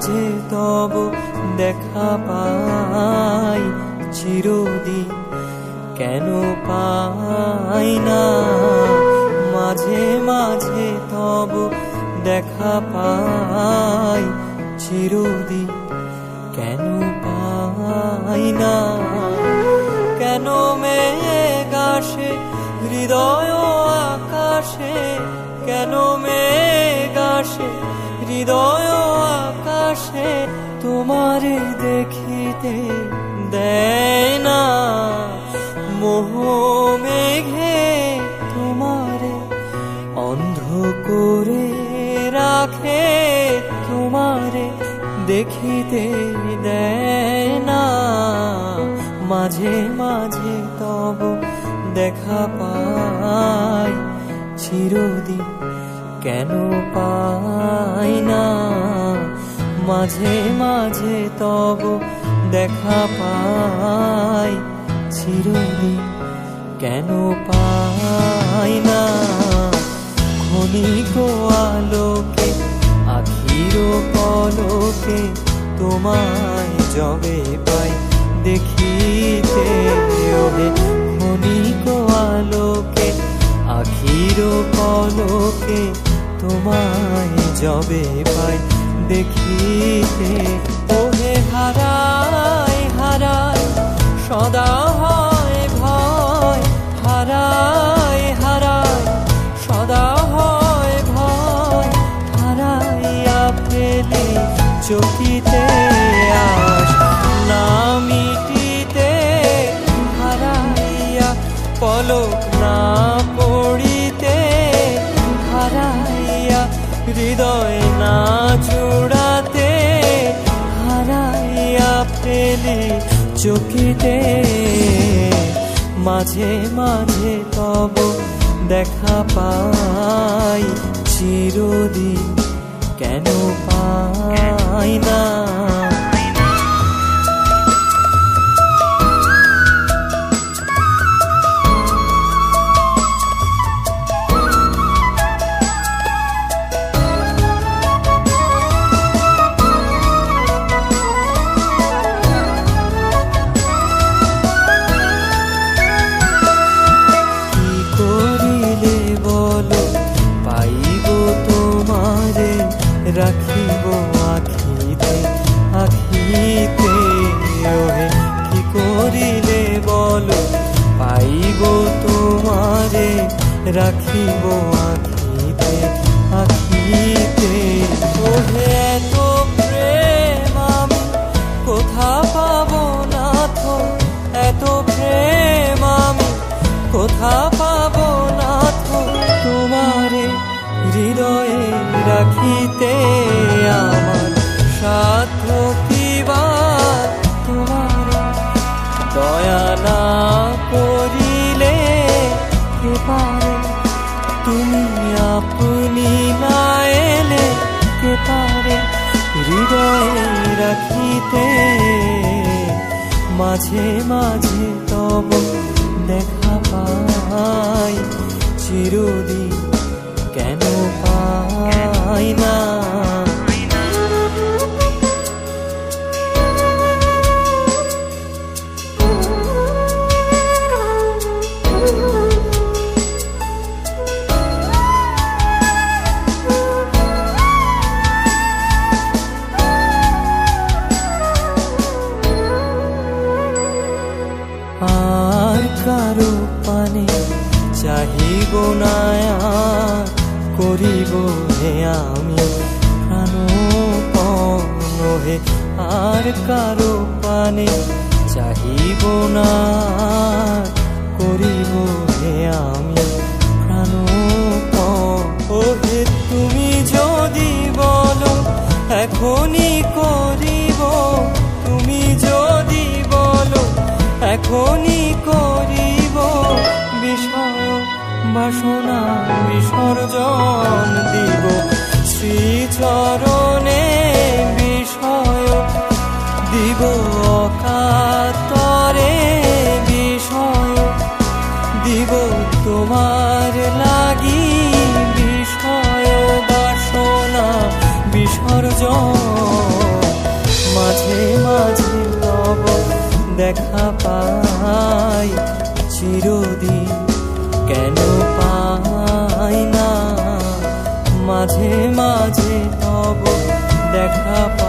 মাঝে তব দেখা পাই চিরদিন, কেন পাই না? মাঝে মাঝে তব দেখা পাই চিরদিন, কেন পাই না? কেন মেঘ আসে হৃদয় আকাশে, কেন মেঘ আসে হৃদয় আকাশে, তোমারে দেখিতে দেয় না? মোহ মেঘে তোমারে অন্ধ করে রাখে, তোমারে দেখিতে দেয় না? মাঝে মাঝে তব দেখা পাই চিরদিন, কেন পাই না? মাঝে মাঝে তব দেখা পাই চিরদিন, কেন পাই না? ক্ষণিক আলোকে আখির পলকে তোমায় যবে পাই দেখিতে, ওহে ক্ষণিক আলোকে আখির পলকে তোমায় যবে পাই দেখিতে, ওহে হারাই হারাই সদা হয় ভয়, হারাই হারাই সদা হয় ভয়, হারাইয়া ফেলি চকিতে আস না মিটিতে, হারাইয়া পলক না পড়িতে, হারাইয়া হৃদয় না জুড়াতে, হারাইয়া ফেলি চকিতে। মাঝে মাঝে তব দেখা পাই চিরদিন, কেন পাই না? রাখিব আখিতে আখিতে, ওহে কি করিলে বলো পাইব তোমারে, রাখিব আখিতে আখিতে। ওহে এত প্রেম আমি কোথা পাবো না তো, এত প্রেম আমি কোথা পাবো না তো, তোমারে হৃদয়ে রাখিতে আমার সাধ্য কিবা? তোমার দয়া না করিলে কে পারে? তুমি আপনি না এলে কে পারে হৃদয়ে রাখিতে? মাঝে মাঝে তব দেখা পাই চিরদিন, কেন পাই না? আর কারো পানে চাহিব না, করিব হে আমি প্রাণপণ, হে আর কারো পানে চাহিব না, করিব হে আমি প্রাণপণ। ওহে তুমি যদি বলো এখনই করিব, তুমি যদি বলো এখনই করিব, বিষয় বাসনা বিসর্জন দিব শ্রীচরণে, বিষয় দিব অকাতরে, বিষয় দিব তোমার লাগি, বিষয় বাসনা বিসর্জন। দেখা পাই চিরদিন, কেন পাই না মাঝে মাঝে তব দেখা পাই।